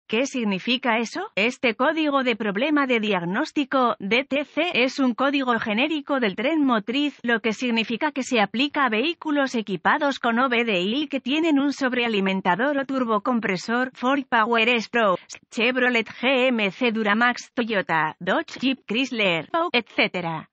¿Qué significa eso? Este código de problema de diagnóstico, DTC, es un código genérico del tren motriz, lo que significa que se aplica a vehículos equipados con OBDI que tienen un sobrealimentador o turbocompresor, Ford Power Pro, Chevrolet GMC Duramax Toyota, Dodge Jeep Chrysler, etc.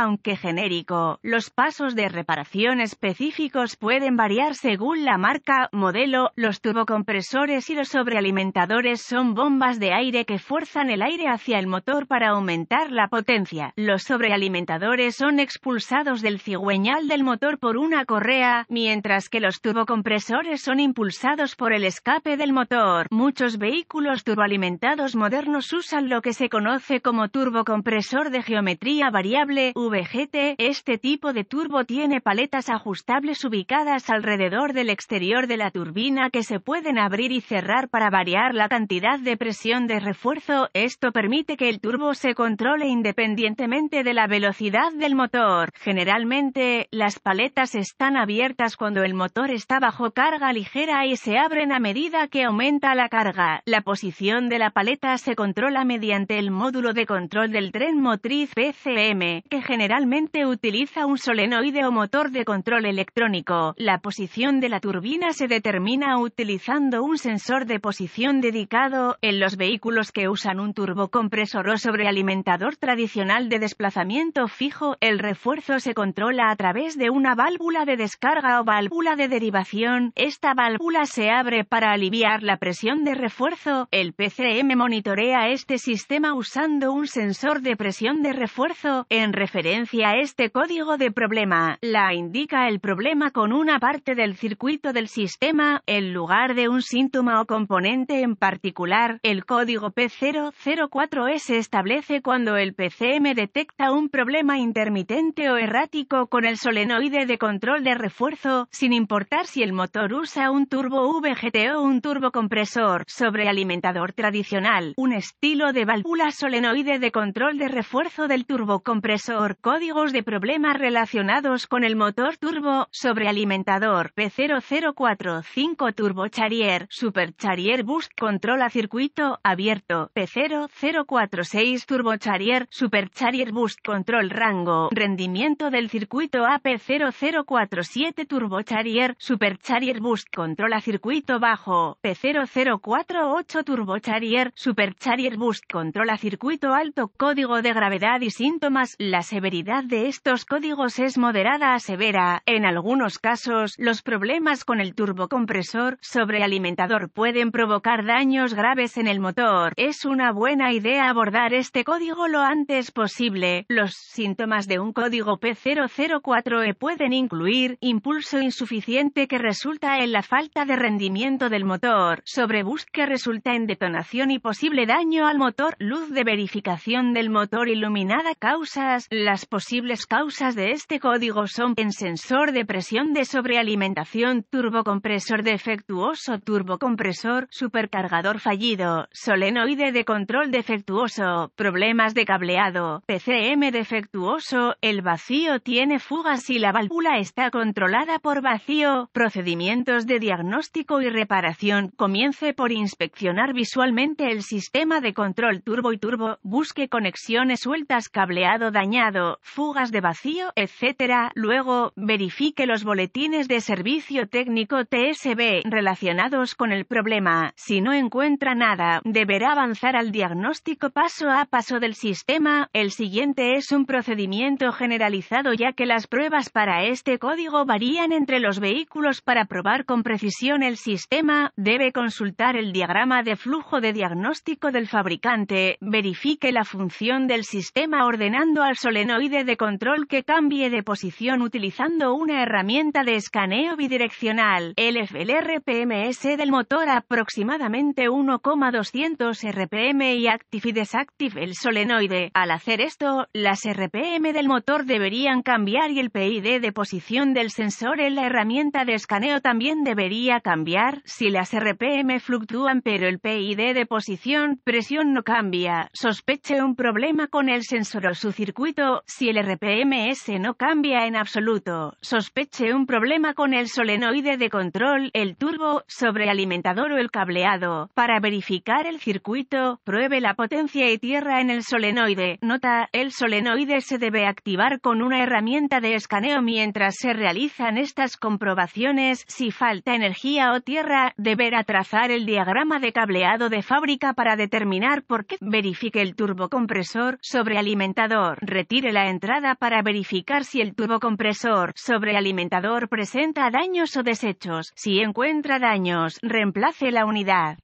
Aunque genérico, los pasos de reparación específicos pueden variar según la marca, modelo. Los turbocompresores y los sobrealimentadores son bombas de aire que fuerzan el aire hacia el motor para aumentar la potencia. Los sobrealimentadores son expulsados del cigüeñal del motor por una correa, mientras que los turbocompresores son impulsados por el escape del motor. Muchos vehículos turboalimentados modernos usan lo que se conoce como turbocompresor de geometría variable, VGT. Este tipo de turbo tiene paletas ajustables ubicadas alrededor del exterior de la turbina que se pueden abrir y cerrar para variar la cantidad de presión de refuerzo. Esto permite que el turbo se controle independientemente de la velocidad del motor. Generalmente, las paletas están abiertas cuando el motor está bajo carga ligera y se abren a medida que aumenta la carga. La posición de la paleta se controla mediante el módulo de control del tren motriz PCM, que generalmente utiliza un solenoide o motor de control electrónico. La posición de la turbina se determina utilizando un sensor de posición dedicado. En los vehículos que usan un turbocompresor o sobrealimentador tradicional de desplazamiento fijo, el refuerzo se controla a través de una válvula de descarga o válvula de derivación. Esta válvula se abre para aliviar la presión de refuerzo. El PCM monitorea este sistema usando un sensor de presión de refuerzo. En referencia a este código de problema, la indica el problema con una parte del circuito del sistema, en lugar de un síntoma o componente en particular. El código P004E se establece cuando el PCM detecta un problema intermitente o errático con el solenoide de control de refuerzo, sin importar si el motor usa un turbo VGT o un turbocompresor sobrealimentador tradicional, un estilo de válvula solenoide de control de refuerzo del turbocompresor. Códigos de problemas relacionados con el motor turbo, sobrealimentador, P0045 Turbocharger, Supercharger Boost controla circuito abierto, P0046 Turbocharger, Supercharger Boost control rango, rendimiento del circuito AP0047 Turbocharger, Supercharger Boost controla circuito bajo, P0048 Turbocharger, Supercharger Boost controla circuito alto. Código de gravedad y síntomas. La severidad de estos códigos es moderada a severa. En algunos casos, los problemas con el turbocompresor sobrealimentador pueden provocar daños graves en el motor. Es una buena idea abordar este código lo antes posible. Los síntomas de un código P004E pueden incluir impulso insuficiente que resulta en la falta de rendimiento del motor, sobreboost que resulta en detonación y posible daño al motor, luz de verificación del motor iluminada. Causas. Las posibles causas de este código son en sensor de presión de sobrealimentación, turbocompresor defectuoso, turbocompresor, supercargador fallido, solenoide de control defectuoso, problemas de cableado, PCM defectuoso, el vacío tiene fugas y la válvula está controlada por vacío. Procedimientos de diagnóstico y reparación. Comience por inspeccionar visualmente el sistema de control turbo y turbo, busque conexiones sueltas, cableado dañado, fugas de vacío, etc. Luego, verifique los boletines de servicio técnico TSB relacionados con el problema. Si no encuentra nada, deberá avanzar al diagnóstico paso a paso del sistema. El siguiente es un procedimiento generalizado ya que las pruebas para este código varían entre los vehículos. Para probar con precisión el sistema, debe consultar el diagrama de flujo de diagnóstico del fabricante. Verifique la función del sistema ordenando al solenoide de control que cambie de posición utilizando una herramienta de escaneo bidireccional. El RPMs del motor aproximadamente 1,200 RPM y active y desactive el solenoide. Al hacer esto, las RPM del motor deberían cambiar y el PID de posición del sensor en la herramienta de escaneo también debería cambiar. Si las RPM fluctúan pero el PID de posición, presión no cambia, sospeche un problema con el sensor o su circuito. turbo, si el RPMS no cambia en absoluto, sospeche un problema con el solenoide de control, el turbo, sobrealimentador o el cableado. Para verificar el circuito, pruebe la potencia y tierra en el solenoide. Nota: el solenoide se debe activar con una herramienta de escaneo mientras se realizan estas comprobaciones. Si falta energía o tierra, deberá trazar el diagrama de cableado de fábrica para determinar por qué. Verifique el turbocompresor sobrealimentador. Retire la entrada para verificar si el turbocompresor sobrealimentador presenta daños o desechos. Si encuentra daños, reemplace la unidad.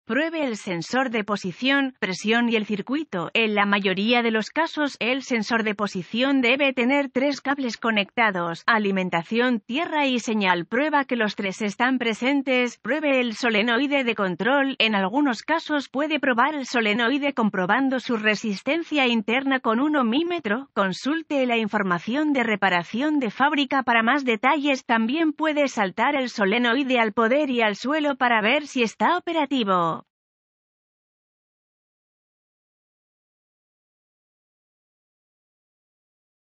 Pruebe el sensor de posición, presión y el circuito. En la mayoría de los casos, el sensor de posición debe tener 3 cables conectados: alimentación, tierra y señal. Prueba que los 3 están presentes. Pruebe el solenoide de control. En algunos casos puede probar el solenoide comprobando su resistencia interna con un ohmímetro. Consulte la información de reparación de fábrica para más detalles. También puede saltar el solenoide al poder y al suelo para ver si está operativo.